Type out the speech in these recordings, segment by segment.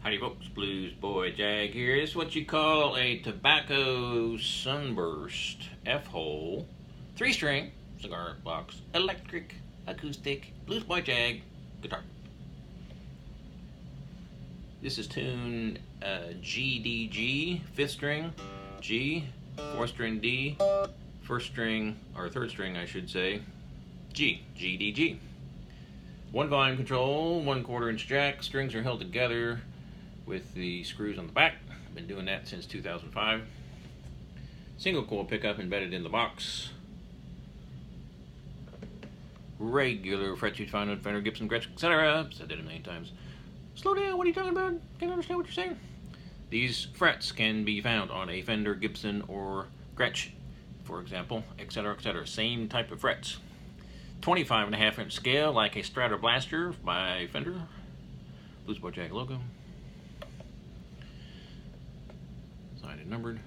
Howdy folks, Bluesboy Jag here. This is what you call a tobacco Sunburst F-hole 3-string cigar box electric acoustic Bluesboy Jag guitar. This is tune GDG, 5th string, G, 4th string D, 1st string, or 3rd string I should say, G, GDG. 1 volume control, 1/4 inch jack, strings are held together with the screws on the back. I've been doing that since 2005. Single coil pickup embedded in the box. Regular frets you'd find on Fender, Gibson, Gretsch, etc. Said that a million times. Slow down, what are you talking about? Can't understand what you're saying. These frets can be found on a Fender, Gibson, or Gretsch, for example, etc., etc. Same type of frets. 25.5 inch scale, like a Stratter Blaster by Fender. Bluesboy Jag logo. Signed and numbered.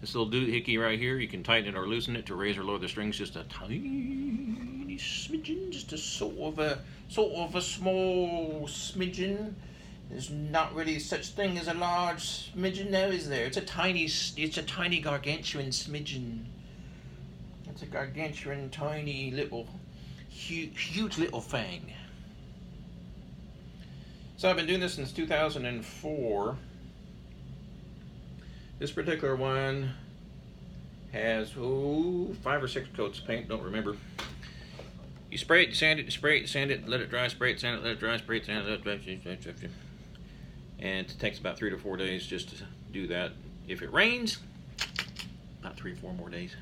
This little doohickey right here, you can tighten it or loosen it to raise or lower the strings just a tiny smidgen, just a sort of a small smidgen. There's not really such thing as a large smidgen, though, is there? It's a tiny gargantuan smidgen. It's a gargantuan, tiny little, huge little thing. So I've been doing this since 2004. This particular one has 5 or 6 coats of paint, don't remember. You spray it, you sand it, you spray it, you sand it, let it dry, spray it, sand it, let it dry, spray it, sand it, let it dry. And it takes about 3 to 4 days just to do that. If it rains, about 3 or 4 more days.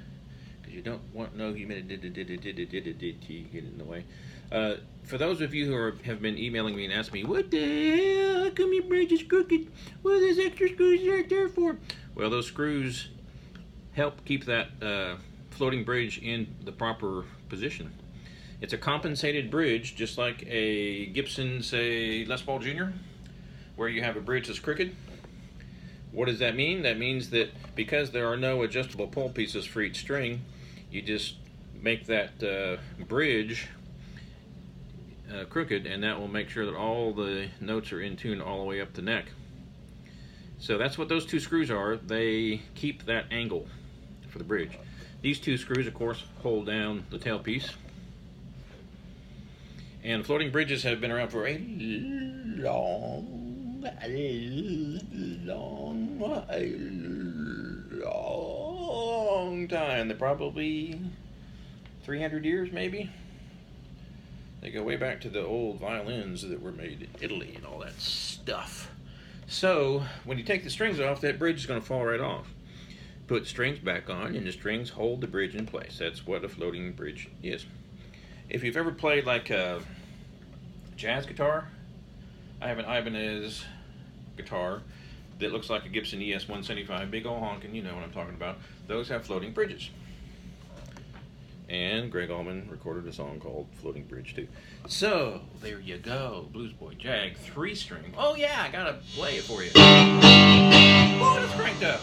Because you don't want no humidity to get in the way. For those of you who have been emailing me and asking me, what the hell, how come your bridge is crooked? What are those extra screws right there for? Well, those screws help keep that floating bridge in the proper position. It's a compensated bridge, just like a Gibson, say, Les Paul Jr., where you have a bridge that's crooked. What does that mean? That means that because there are no adjustable pull pieces for each string, you just make that bridge crooked, and that will make sure that all the notes are in tune all the way up the neck. So that's what those 2 screws are. They keep that angle for the bridge. These 2 screws, of course, hold down the tailpiece. And floating bridges have been around for a long time. They're probably 300 years, maybe. They go way back to the old violins that were made in Italy and all that stuff. So when you take the strings off, that bridge is going to fall right off. Put strings back on, and the strings hold the bridge in place. That's what a floating bridge is. If you've ever played like a jazz guitar, I have an Ibanez guitar that looks like a Gibson ES 175, big ol' honkin', you know what I'm talking about. Those have floating bridges. And Greg Allman recorded a song called Floating Bridge too. So, there you go, Bluesboy Jag 3-string. Oh yeah, I gotta play it for you. Oh, it's cranked up.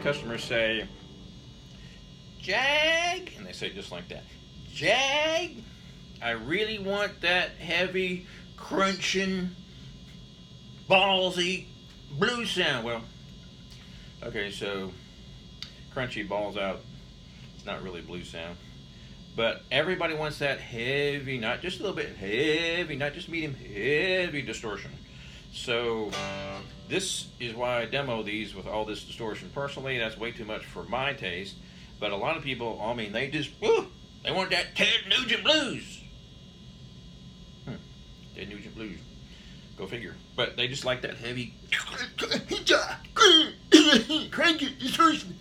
Customers say, Jag, and they say just like that, Jag, I really want that heavy, crunching, ballsy blues sound. Well, okay, so crunchy, balls out, it's not really blues sound. But everybody wants that heavy, not just a little bit heavy, not just medium, heavy distortion. So this is why I demo these with all this distortion. Personally, that's way too much for my taste. But a lot of people, I mean, they just, they want that Ted Nugent blues. Ted Nugent blues. Go figure. But they just like that heavy, crank it, distortion.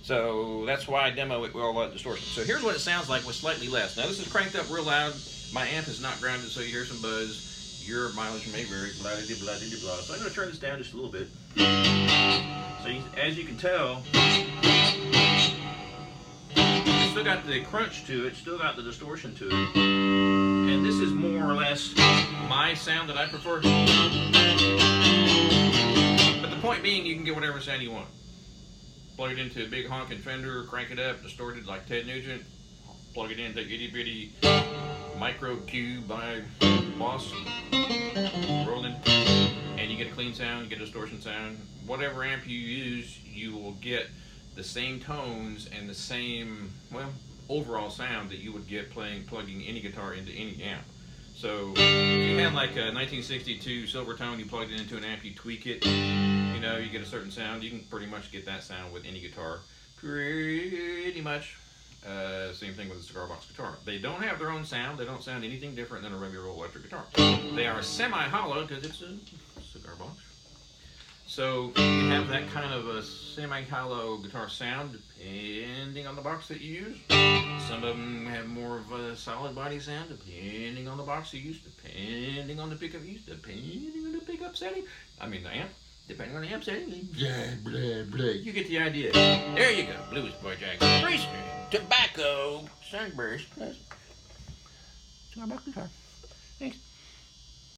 So that's why I demo it with all that distortion. So here's what it sounds like with slightly less. Now this is cranked up real loud. My amp is not grounded, so you hear some buzz. Your mileage may vary, blah, blah, blah, blah, blah. So I'm going to turn this down just a little bit. So as you can tell, it's still got the crunch to it, still got the distortion to it. And this is more or less my sound that I prefer. But the point being, you can get whatever sound you want. Plug it into a big honking Fender, crank it up, distort it like Ted Nugent, plug it into itty bitty micro cube by Boss, rolling, and you get a clean sound, you get a distortion sound. Whatever amp you use, you will get the same tones and the same, well, overall sound that you would get plugging any guitar into any amp. So if you had like a 1962 Silvertone, you plugged it into an amp, you tweak it, you know, you get a certain sound. You can pretty much get that sound with any guitar, pretty much. Same thing with the Cigar box guitar. They don't have their own sound. They don't sound anything different than a regular electric guitar. They are semi-hollow because it's a cigar box. So you have that kind of a semi-hollow guitar sound depending on the box that you use. Some of them have more of a solid body sound depending on the box you use, depending on the pickup you use, depending on the pickup setting. I mean the amp. Depending on the amp setting. Blah, blah, blah. You get the idea. There you go. Bluesboy Jag. Free string. Tobacco. Sunburst. Plus. Cigar box guitar. Thanks.